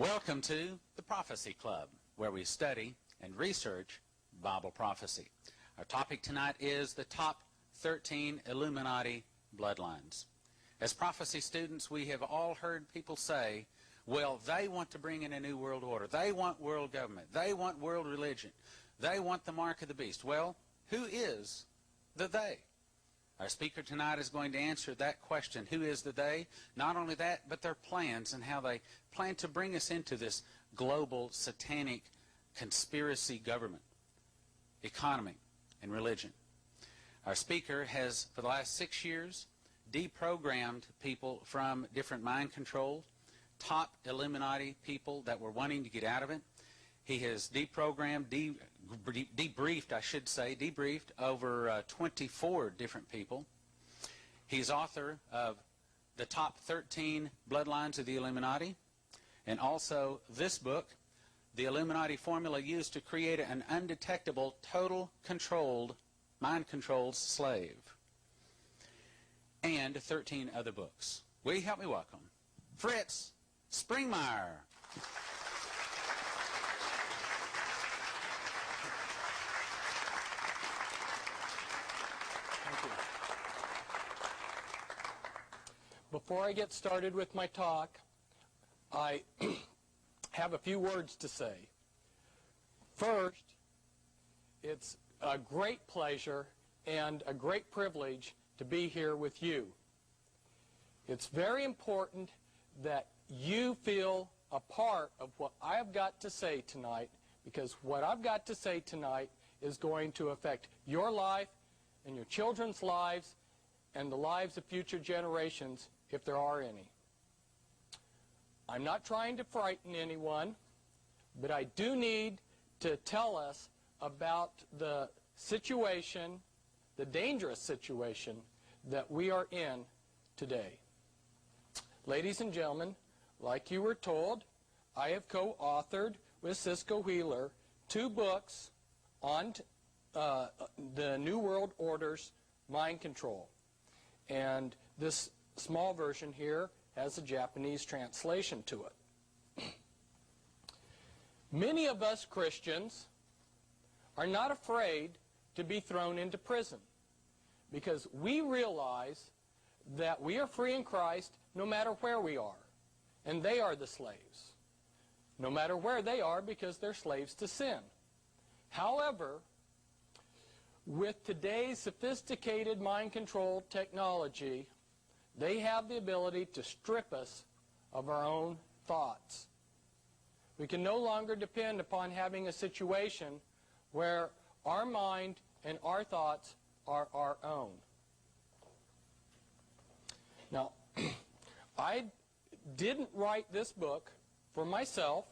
Welcome to the Prophecy Club, where we study and research Bible prophecy. Our topic tonight is the top 13 Illuminati bloodlines. As prophecy students, we have all heard people say, well, they want to bring in a new world order. They want world government. They want world religion. They want the mark of the beast. Well, who is the they? Our speaker tonight is going to answer that question. Who is the they? Not only that, but their plans and how they plan to bring us into this global satanic conspiracy government, economy, and religion. Our speaker has, for the last 6 years, deprogrammed people from different mind control, top Illuminati people that were wanting to get out of it. He has debriefed over 24 different people. He's author of the top 13 bloodlines of the Illuminati, and also this book, The Illuminati Formula Used to Create an Undetectable, Total Controlled, Mind-Controlled Slave, and 13 other books. Will you help me welcome Fritz Springmeier. Before I get started with my talk, I have a few words to say. First, it's a great pleasure and a great privilege to be here with you. It's very important that you feel a part of what I've got to say tonight, because what I've got to say tonight is going to affect your life and your children's lives and the lives of future generations, if there are any. I'm not trying to frighten anyone, but I do need to tell us about the situation, the dangerous situation that we are in today. Ladies and gentlemen, like you were told, I have co-authored with Cisco Wheeler 2 books on the New World Order's mind control. And this small version here has a Japanese translation to it. Many of us Christians are not afraid to be thrown into prison because we realize that we are free in Christ no matter where we are, and they are the slaves. No matter where they are, because they're slaves to sin. However, with today's sophisticated mind control technology, they have the ability to strip us of our own thoughts. We can no longer depend upon having a situation where our mind and our thoughts are our own. Now, I didn't write this book for myself,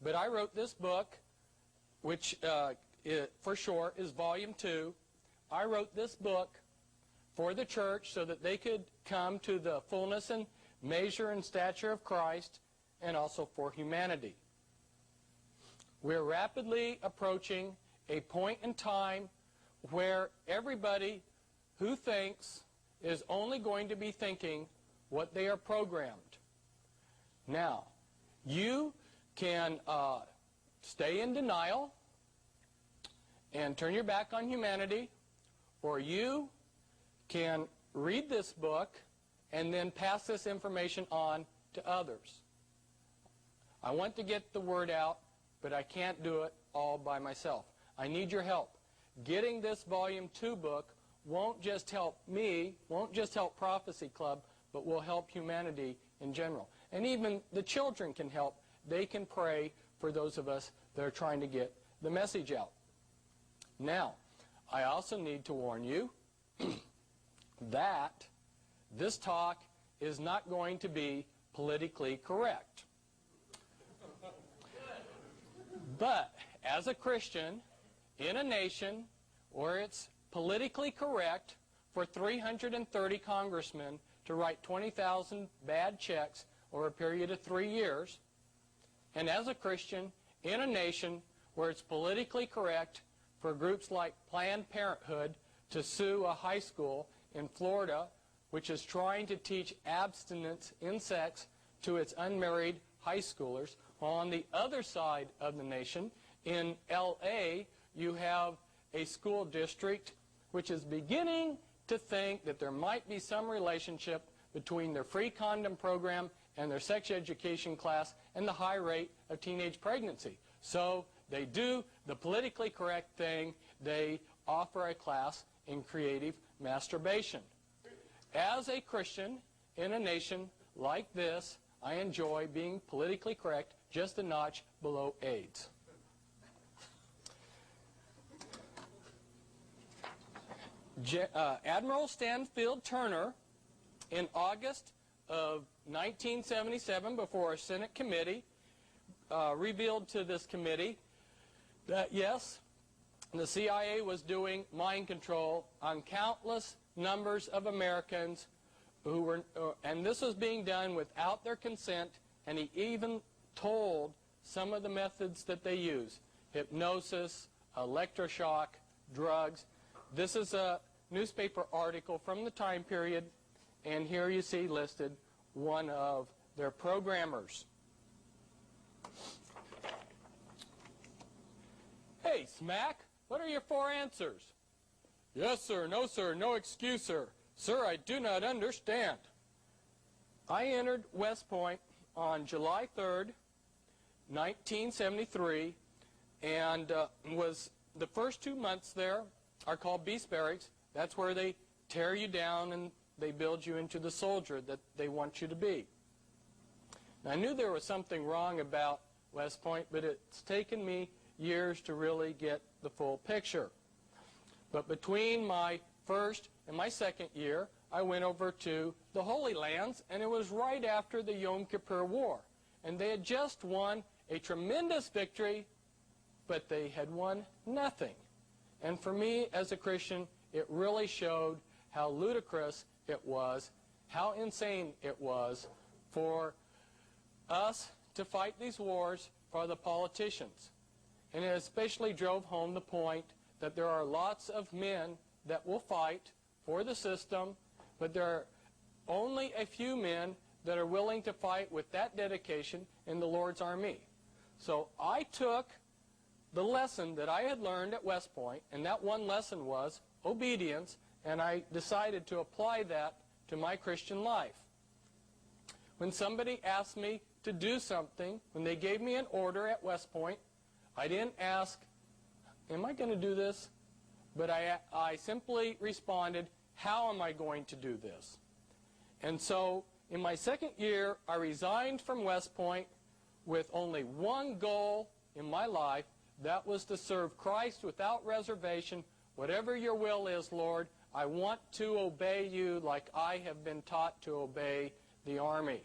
but I wrote this book, which for sure is Volume 2. I wrote this book for the church so that they could come to the fullness and measure and stature of Christ, and also for humanity. We're rapidly approaching a point in time where everybody who thinks is only going to be thinking what they are programmed. Now, you can stay in denial and turn your back on humanity, or you can read this book and then pass this information on to others. I want to get the word out, but I can't do it all by myself. I need your help. Getting this Volume 2 book won't just help me, won't just help Prophecy Club, but will help humanity in general. And even the children can help. They can pray for those of us that are trying to get the message out. Now, I also need to warn you that this talk is not going to be politically correct. But as a Christian in a nation where it's politically correct for 330 congressmen to write 20,000 bad checks over a period of 3 years, and as a Christian in a nation where it's politically correct for groups like Planned Parenthood to sue a high school in Florida which is trying to teach abstinence in sex to its unmarried high schoolers, On the other side of the nation, in L.A., you have a school district which is beginning to think that there might be some relationship between their free condom program and their sex education class and the high rate of teenage pregnancy. So they do the politically correct thing. They offer a class in creative masturbation. As a Christian in a nation like this, I enjoy being politically correct just a notch below AIDS. Admiral Stanfield Turner, in August of 1977, before a Senate committee, revealed to this committee that, yes, the CIA was doing mind control on countless numbers of Americans who were, and this was being done without their consent, and he even told some of the methods that they use: hypnosis, electroshock, drugs. This is a newspaper article from the time period, and here you see listed one of their programmers. Hey, Smack, what are your 4 answers? Yes, sir, no excuse, sir. Sir, I do not understand. I entered West Point on July 3rd, 1973, and was the first 2 months there are called beast barracks. That's where they tear you down and they build you into the soldier that they want you to be. Now, I knew there was something wrong about West Point, but it's taken me years to really get the full picture. But between my first and my second year, I went over to the Holy Lands, and it was right after the Yom Kippur War. And they had just won a tremendous victory, but they had won nothing. And for me, as a Christian, it really showed how ludicrous it was, how insane it was for us to fight these wars for the politicians. And it especially drove home the point that there are lots of men that will fight for the system, but there are only a few men that are willing to fight with that dedication in the Lord's army. So I took the lesson that I had learned at West Point, and that one lesson was obedience, and I decided to apply that to my Christian life. When somebody asked me to do something, when they gave me an order at West Point, I didn't ask, am I going to do this? But I simply responded, how am I going to do this? And so in my second year, I resigned from West Point with only one goal in my life. That was to serve Christ without reservation. Whatever your will is, Lord, I want to obey you like I have been taught to obey the army.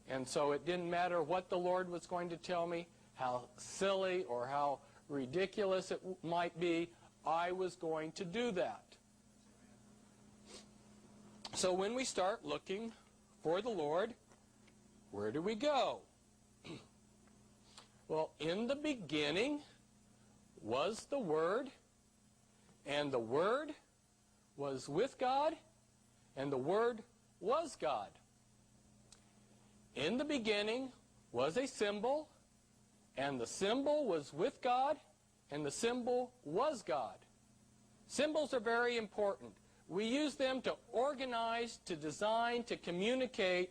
And so it didn't matter what the Lord was going to tell me, how silly or how ridiculous it might be, I was going to do that. So when we start looking for the Lord, where do we go? Well, in the beginning was the Word, and the Word was with God, and the Word was God. In the beginning was a symbol, and the symbol was with God, and the symbol was God. Symbols are very important. We use them to organize, to design, to communicate